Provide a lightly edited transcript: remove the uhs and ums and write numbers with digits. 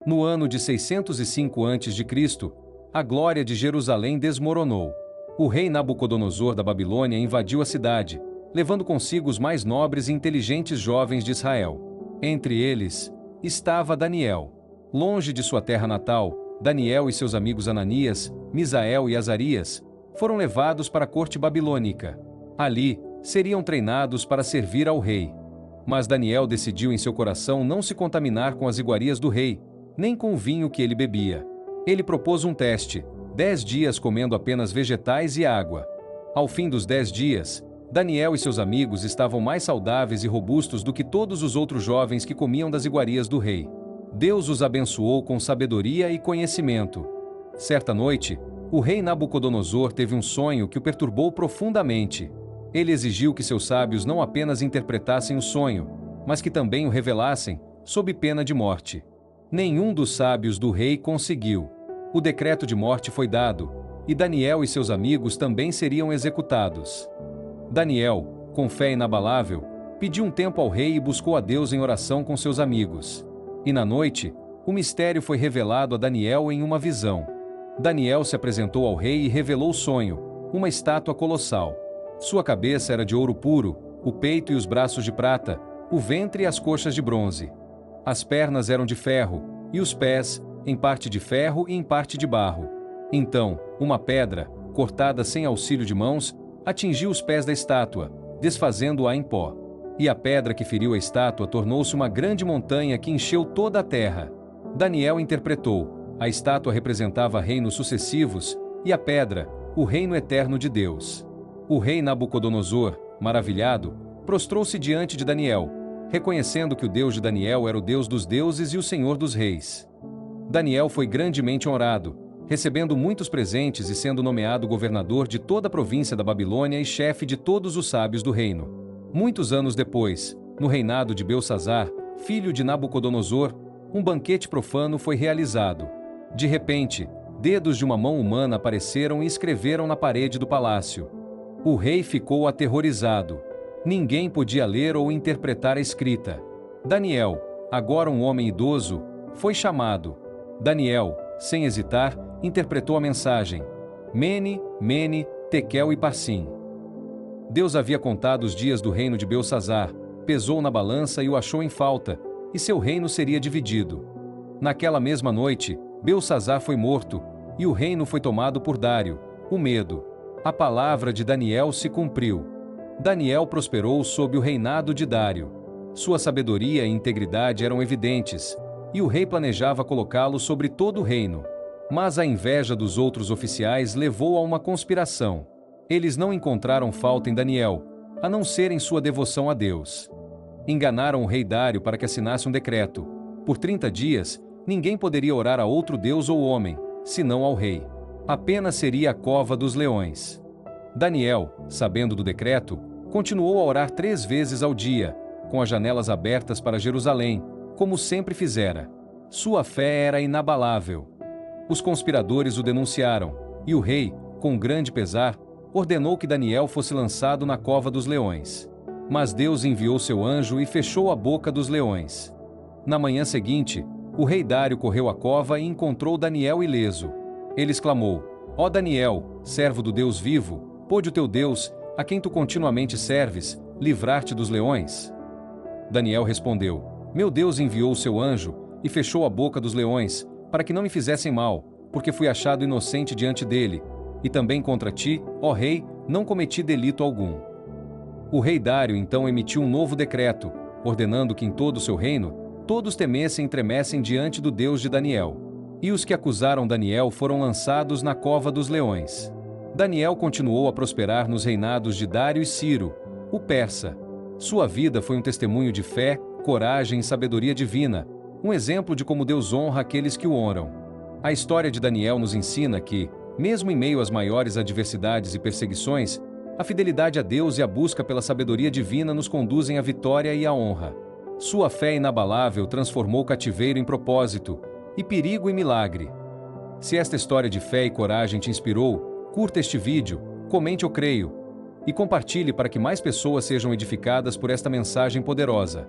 No ano de 605 a.C., a glória de Jerusalém desmoronou. O rei Nabucodonosor da Babilônia invadiu a cidade, levando consigo os mais nobres e inteligentes jovens de Israel. Entre eles, estava Daniel. Longe de sua terra natal, Daniel e seus amigos Ananias, Misael e Azarias foram levados para a corte babilônica. Ali, seriam treinados para servir ao rei. Mas Daniel decidiu em seu coração não se contaminar com as iguarias do rei, nem com o vinho que ele bebia. Ele propôs um teste: 10 dias comendo apenas vegetais e água. Ao fim dos 10 dias, Daniel e seus amigos estavam mais saudáveis e robustos do que todos os outros jovens que comiam das iguarias do rei. Deus os abençoou com sabedoria e conhecimento. Certa noite, o rei Nabucodonosor teve um sonho que o perturbou profundamente. Ele exigiu que seus sábios não apenas interpretassem o sonho, mas que também o revelassem, sob pena de morte. Nenhum dos sábios do rei conseguiu. O decreto de morte foi dado, e Daniel e seus amigos também seriam executados. Daniel, com fé inabalável, pediu um tempo ao rei e buscou a Deus em oração com seus amigos. E na noite, o mistério foi revelado a Daniel em uma visão. Daniel se apresentou ao rei e revelou o sonho: uma estátua colossal. Sua cabeça era de ouro puro, o peito e os braços de prata, o ventre e as coxas de bronze. As pernas eram de ferro, e os pés, em parte de ferro e em parte de barro. Então, uma pedra, cortada sem auxílio de mãos, atingiu os pés da estátua, desfazendo-a em pó. E a pedra que feriu a estátua tornou-se uma grande montanha que encheu toda a terra. Daniel interpretou: a estátua representava reinos sucessivos, e a pedra, o reino eterno de Deus. O rei Nabucodonosor, maravilhado, prostrou-se diante de Daniel, reconhecendo que o Deus de Daniel era o Deus dos deuses e o Senhor dos reis. Daniel foi grandemente honrado, recebendo muitos presentes e sendo nomeado governador de toda a província da Babilônia e chefe de todos os sábios do reino. Muitos anos depois, no reinado de Belsazzar, filho de Nabucodonosor, um banquete profano foi realizado. De repente, dedos de uma mão humana apareceram e escreveram na parede do palácio. O rei ficou aterrorizado. Ninguém podia ler ou interpretar a escrita. Daniel, agora um homem idoso, foi chamado. Daniel, sem hesitar, interpretou a mensagem: Mene, Mene, Tekel e Parsim. Deus havia contado os dias do reino de Belsazzar, pesou na balança e o achou em falta, e seu reino seria dividido. Naquela mesma noite, Belsazzar foi morto, e o reino foi tomado por Dário, o Medo. A palavra de Daniel se cumpriu. Daniel prosperou sob o reinado de Dário. Sua sabedoria e integridade eram evidentes, e o rei planejava colocá-lo sobre todo o reino. Mas a inveja dos outros oficiais levou a uma conspiração. Eles não encontraram falta em Daniel, a não ser em sua devoção a Deus. Enganaram o rei Dário para que assinasse um decreto: por 30 dias, ninguém poderia orar a outro deus ou homem, senão ao rei. Apenas seria a cova dos leões. Daniel, sabendo do decreto, continuou a orar 3 vezes ao dia, com as janelas abertas para Jerusalém, como sempre fizera. Sua fé era inabalável. Os conspiradores o denunciaram, e o rei, com grande pesar, ordenou que Daniel fosse lançado na cova dos leões. Mas Deus enviou seu anjo e fechou a boca dos leões. Na manhã seguinte, o rei Dário correu à cova e encontrou Daniel ileso. Ele exclamou: Ó Daniel, servo do Deus vivo, pôde o teu Deus, a quem tu continuamente serves, livrar-te dos leões? Daniel respondeu: Meu Deus enviou o seu anjo e fechou a boca dos leões, para que não me fizessem mal, porque fui achado inocente diante dele, e também contra ti, ó rei, não cometi delito algum. O rei Dário então emitiu um novo decreto, ordenando que em todo o seu reino, todos temessem e tremessem diante do Deus de Daniel. E os que acusaram Daniel foram lançados na cova dos leões. Daniel continuou a prosperar nos reinados de Dário e Ciro, o persa. Sua vida foi um testemunho de fé, coragem e sabedoria divina, um exemplo de como Deus honra aqueles que o honram. A história de Daniel nos ensina que, mesmo em meio às maiores adversidades e perseguições, a fidelidade a Deus e a busca pela sabedoria divina nos conduzem à vitória e à honra. Sua fé inabalável transformou cativeiro em propósito, e perigo em milagre. Se esta história de fé e coragem te inspirou, curta este vídeo, comente "eu creio" e compartilhe para que mais pessoas sejam edificadas por esta mensagem poderosa.